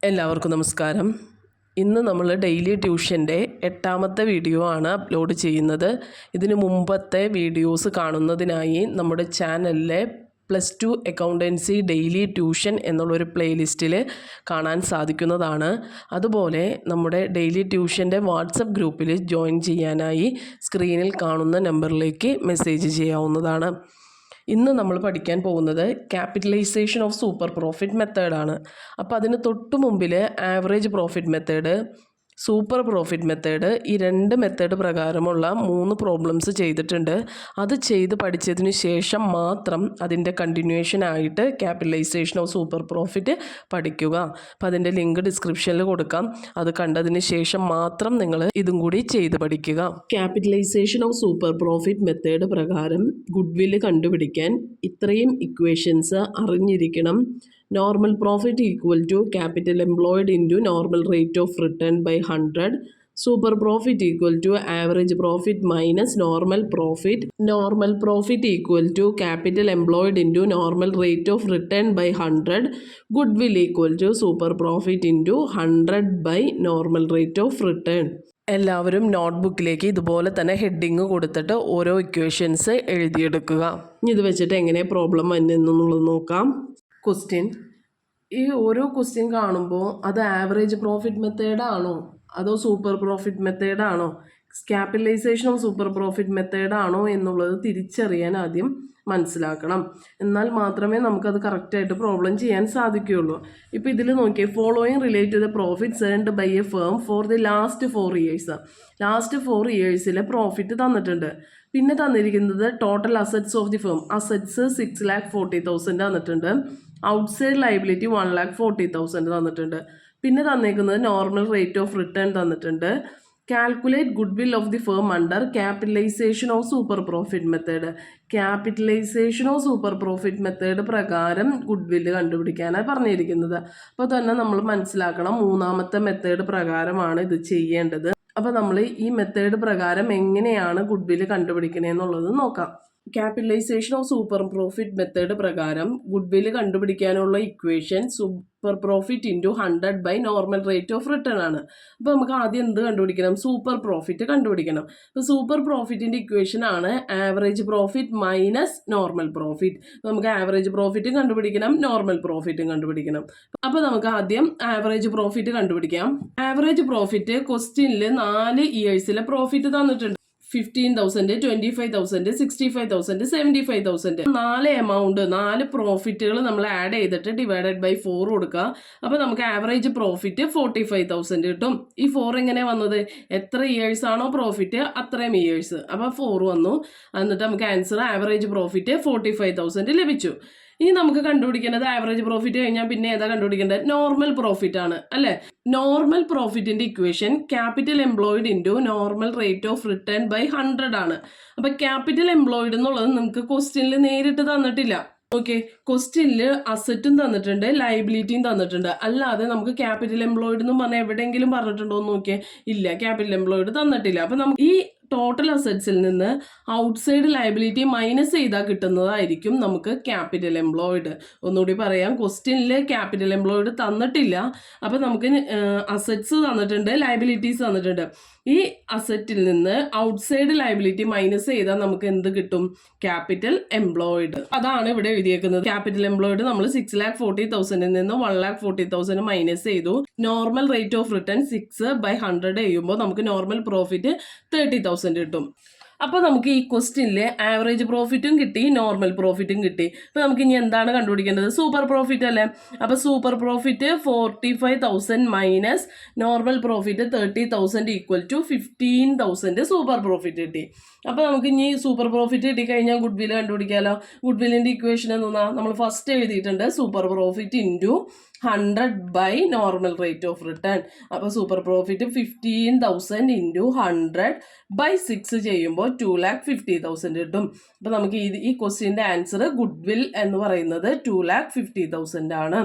എല്ലാവർക്കും നമസ്കാരം. ഇന്ന് നമ്മൾ ഡെയിലി ട്യൂഷൻ്റെ 8ാമത്തെ വീഡിയോ ആണ് അപ്ലോഡ് ചെയ്യുന്നത്. ഇതിനു മുമ്പത്തെ വീഡിയോസ് കാണുന്നതിനായി നമ്മുടെ ചാനലിലെ +2 അക്കൗണ്ടൻസി ഡെയിലി ട്യൂഷൻ എന്നുള്ളൊരു പ്ലേലിസ്റ്റിൽ കാണാൻ സാധിക്കുന്നതാണ്. അതുപോലെ നമ്മുടെ ഡെയിലി ട്യൂഷൻ്റെ വാട്സപ്പ് ഗ്രൂപ്പിൽ ജോയിൻ ചെയ്യാനായി സ്ക്രീനിൽ കാണുന്ന നമ്പറിലേക്ക് മെസ്സേജ് ചെയ്യാവുന്നതാണ്. ഇന്ന് നമ്മൾ പഠിക്കാൻ പോകുന്നത് ക്യാപിറ്റലൈസേഷൻ ഓഫ് സൂപ്പർ പ്രോഫിറ്റ് മെത്തേഡാണ്. അപ്പോൾ അതിന് തൊട്ട് മുമ്പിൽ average profit method, super profit method, ഈ 2 മെത്തേഡ് പ്രകാരമുള്ള 3 പ്രോബ്ലംസ് ചെയ്തിട്ടുണ്ട്. അത് ചെയ്ത് പഠിച്ചതിന് ശേഷം മാത്രം അതിൻ്റെ കണ്ടിന്യൂവേഷൻ ആയിട്ട് ക്യാപിറ്റലൈസേഷൻ ഓഫ് സൂപ്പർ പ്രോഫിറ്റ് പഠിക്കുക. അപ്പോൾ അതിൻ്റെ ലിങ്ക് ഡിസ്ക്രിപ്ഷനിൽ കൊടുക്കാം. അത് കണ്ടതിന് ശേഷം മാത്രം നിങ്ങൾ ഇതും കൂടി ചെയ്ത് പഠിക്കുക. Capitalisation of super profit method പ്രകാരം ഗുഡ്വില്ല് കണ്ടുപിടിക്കാൻ ഇത്രയും ഇക്വേഷൻസ് അറിഞ്ഞിരിക്കണം. Normal profit equal to capital employed into normal rate of return by 100. Super profit equal to average profit minus normal profit. Normal profit equal to capital employed into normal rate of return by 100. Goodwill equal to super profit into 100 by normal rate of return. എല്ലാവരും നോട്ട്ബുക്കിലേക്ക് ഇതുപോലെ തന്നെ heading കൊടുത്തിട്ട് ഓരോ equations എഴുതിയെടുക്കുക. ഇത് വെച്ചിട്ട് എങ്ങനെ problem വന്നെന്നുള്ളത് നോക്കാം. ക്വസ്റ്റ്യൻ, ഈ ഓരോ ക്വസ്റ്റ്യൻ കാണുമ്പോൾ അത് ആവറേജ് പ്രോഫിറ്റ് മെത്തേഡാണോ അതോ സൂപ്പർ പ്രോഫിറ്റ് മെത്തേഡാണോ, ക്യാപിറ്റലൈസേഷൻ ഓഫ് സൂപ്പർ പ്രോഫിറ്റ് മെത്തേഡാണോ എന്നുള്ളത് തിരിച്ചറിയാൻ ആദ്യം മനസ്സിലാക്കണം. എന്നാൽ മാത്രമേ നമുക്കത് കറക്റ്റായിട്ട് പ്രോബ്ലം ചെയ്യാൻ സാധിക്കുകയുള്ളൂ. ഇപ്പോൾ ഇതിൽ നോക്കിയേ, following relate to the profits earned by a firm for the last 4 years. Last 4 ഇയേഴ്സിലെ പ്രോഫിറ്റ് തന്നിട്ടുണ്ട്. പിന്നെ തന്നിരിക്കുന്നത് total assets of the firm. Assets 6,40,000 തന്നിട്ടുണ്ട്. ഔട്ട്സൈഡ് ലയബിലിറ്റി 1,40,000 തന്നിട്ടുണ്ട്. പിന്നെ തന്നേക്കുന്നത് നോർമൽ റേറ്റ് ഓഫ് റിട്ടേൺ തന്നിട്ടുണ്ട്. Calculate goodwill of the firm under capitalisation of super profit method. Capitalisation of super profit method പ്രകാരം ഗുഡ്വില്ല് കണ്ടുപിടിക്കാനാണ് പറഞ്ഞിരിക്കുന്നത്. അപ്പോൾ തന്നെ നമ്മൾ മനസ്സിലാക്കണം, 3ാമത്തെ മെത്തേഡ് പ്രകാരമാണ് ഇത് ചെയ്യേണ്ടത്. അപ്പോൾ നമ്മൾ ഈ മെത്തേഡ് പ്രകാരം എങ്ങനെയാണ് ഗുഡ്വില്ല് കണ്ടുപിടിക്കണേന്നുള്ളത് നോക്കാം. Capitalisation of super profit method പ്രകാരം ഗുഡ്വില്ല് കണ്ടുപിടിക്കാനുള്ള equation super profit into 100 by normal rate of return ആണ്. അപ്പോൾ നമുക്ക് ആദ്യം എന്ത് കണ്ടുപിടിക്കണം? സൂപ്പർ പ്രോഫിറ്റ് കണ്ടുപിടിക്കണം. അപ്പോൾ സൂപ്പർ പ്രോഫിറ്റിൻ്റെ ഇക്വേഷൻ ആണ് average profit minus normal profit. നമുക്ക് ആവറേജ് പ്രോഫിറ്റും കണ്ടുപിടിക്കണം, നോർമൽ പ്രോഫിറ്റും കണ്ടുപിടിക്കണം. അപ്പോൾ നമുക്ക് ആദ്യം ആവറേജ് പ്രോഫിറ്റ് കണ്ടുപിടിക്കാം. ആവറേജ് പ്രോഫിറ്റ് ക്വസ്റ്റ്യനിൽ 4 ഇയേഴ്സിലെ പ്രോഫിറ്റ് തന്നിട്ടുണ്ട്. 15,000, 25,000, 65,000, 75,000. 4 എമൗണ്ട്, 4 പ്രോഫിറ്റുകൾ നമ്മൾ ആഡ് ചെയ്തിട്ട് ഡിവൈഡഡ് ബൈ 4 കൊടുക്കുക. അപ്പോൾ നമുക്ക് ആവറേജ് പ്രോഫിറ്റ് 45,000 കിട്ടും. ഈ 4 എങ്ങനെ വന്നത്? എത്ര ഇയേഴ്സ് ആണോ പ്രോഫിറ്റ് അത്രയും ഇയേഴ്സ്. അപ്പോൾ 4 വന്നു. എന്നിട്ട് നമുക്ക് ആൻസർ ആവറേജ് പ്രോഫിറ്റ് 45,000 ലഭിച്ചു. ഇനി നമുക്ക് കണ്ടുപിടിക്കേണ്ടത് ആവറേജ് പ്രോഫിറ്റ് കഴിഞ്ഞാൽ പിന്നെ ഏതാ കണ്ടുപിടിക്കേണ്ടത്? നോർമൽ പ്രോഫിറ്റ് ആണ് അല്ലേ? നോർമൽ പ്രോഫിറ്റിന്റെ equation capital employed into normal rate of return by 100 ആണ്. അപ്പൊ ക്യാപിറ്റൽ എംപ്ലോയിഡ് എന്നുള്ളത് നമുക്ക് ക്വസ്റ്റ്യനിൽ നേരിട്ട് തന്നിട്ടില്ല. ഓക്കെ, ക്വസ്റ്റ്യനിൽ അസറ്റും തന്നിട്ടുണ്ട്, ലയബിലിറ്റിയും തന്നിട്ടുണ്ട്. അല്ലാതെ നമുക്ക് ക്യാപിറ്റൽ എംപ്ലോയിഡ് എന്ന് പറഞ്ഞാൽ എവിടെയെങ്കിലും പറഞ്ഞിട്ടുണ്ടോ എന്ന് നോക്കിയേ, ഇല്ല, ക്യാപിറ്റൽ എംപ്ലോയിഡ് തന്നിട്ടില്ല. അപ്പൊ നമുക്ക് ഈ ടോട്ടൽ അസറ്റ്സിൽ നിന്ന് ഔട്ട്സൈഡ് ലയബിലിറ്റി മൈനസ് ചെയ്താൽ കിട്ടുന്നതായിരിക്കും നമുക്ക് ക്യാപിറ്റൽ എംപ്ലോയിഡ്. ഒന്നുകൂടി പറയാം, ക്വസ്റ്റ്യനിൽ ക്യാപിറ്റൽ എംപ്ലോയിഡ് തന്നിട്ടില്ല. അപ്പം നമുക്ക് അസറ്റ്സ് തന്നിട്ടുണ്ട്, ലയബിലിറ്റീസ് തന്നിട്ടുണ്ട്. ഈ അസറ്റിൽ നിന്ന് ഔട്ട്സൈഡ് ലയബിലിറ്റി മൈനസ് ചെയ്താൽ നമുക്ക് എന്ത് കിട്ടും? Capital employed. അതാണ് ഇവിടെ എഴുതിയേക്കുന്നത്. ക്യാപിറ്റൽ എംപ്ലോയിഡ് നമ്മൾ 6,40,000 നിന്ന് 1,40,000 മൈനസ് ചെയ്തു. Normal rate of return 6 by 100 ചെയ്യുമ്പോൾ നമുക്ക് നോർമൽ പ്രോഫിറ്റ് 30,000 കിട്ടും. അപ്പോൾ നമുക്ക് ഈ ക്വസ്റ്റ്യനിൽ ആവറേജ് പ്രോഫിറ്റും കിട്ടി, നോർമൽ പ്രോഫിറ്റും കിട്ടി. അപ്പോൾ നമുക്ക് ഇനി എന്താണ് കണ്ടുപിടിക്കേണ്ടത്? സൂപ്പർ പ്രോഫിറ്റ് അല്ലേ? അപ്പോൾ super profit 45,000 minus normal profit 30,000 equal to 15,000 super profit കിട്ടി. അപ്പോൾ നമുക്ക് ഇനി സൂപ്പർ പ്രോഫിറ്റ് കിട്ടിക്കഴിഞ്ഞാൽ ഗുഡ്വില്ല് കണ്ടുപിടിക്കാമല്ലോ. ഗുഡ്വില്ലിൻ്റെ ഇക്വേഷൻ എന്താ? നമ്മൾ ഫസ്റ്റ് എഴുതിയിട്ടുണ്ട്, super profit into 100 by normal rate of return. അപ്പോൾ സൂപ്പർ പ്രോഫിറ്റ് 15,000 ഇൻറ്റു 100 ബൈ 6 ചെയ്യുമ്പോൾ 2,50,000 കിട്ടും. അപ്പോൾ നമുക്ക് ഈ ക്വസ്റ്റ്യൻ്റെ ആൻസർ ഗുഡ്വിൽ എന്ന് പറയുന്നത് 2,50,000 ആണ്.